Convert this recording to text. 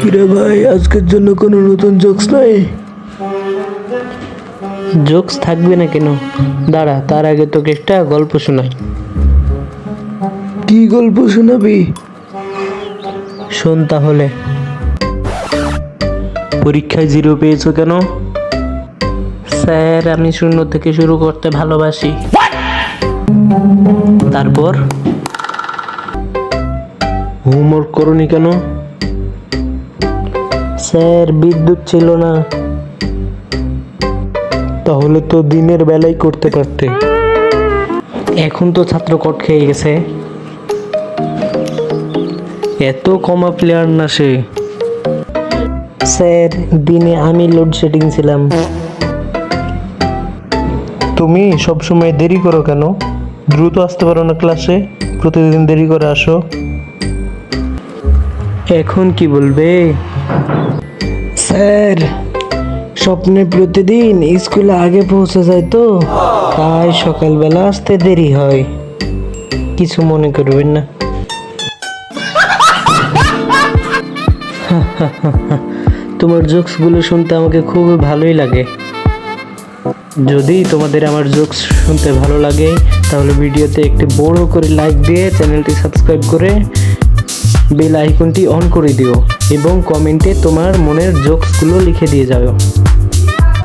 কিরে ভাই, আজকের জন্য কোনো নতুন জোকস নাই? জোকস থাকবে না কেন? দাঁড়া, তার আগে তোকে একটা গল্প শোনাই। কি গল্প শোনাবি? শোন তাহলে। পরীক্ষায় 0 পেয়েছো কেন? স্যার, আমি 0 থেকে শুরু করতে ভালোবাসি। তারপর? হোমওয়ার্ক করনি কেন? স্যার, বিদ্যুৎ ছিল না। তাহলে তো দিনের বেলায় করতে পারতে। এখন তো ছাত্র কট খেয়ে গেছে। এত কমা প্লেয়ার না সে। স্যার, দিনে আমি লোডশেডিং ছিলাম। তুমি সবসময় দেরি করো কেন? দ্রুত আসতে পারো না ক্লাসে? প্রতিদিন দেরি করে আসো। এখন কি বলবে? স্যার, স্বপ্নে প্রতিদিন স্কুলে আগে পৌঁছে যায় তো, তাই সকালবেলা আসতে দেরি হয়। কিছু মনে করবেন না। তোমার জোকসগুলো শুনতে আমাকে খুব ভালোই লাগে। যদি তোমাদের আমার জোকস শুনতে ভালো লাগে তাহলে ভিডিওতে একটি বড় করে লাইক দিয়ে চ্যানেলটি সাবস্ক্রাইব করে বেল আইকনটি অন করে দিও এবং কমেন্টে তোমার মনের জোকসগুলো লিখে দিয়ে যাও।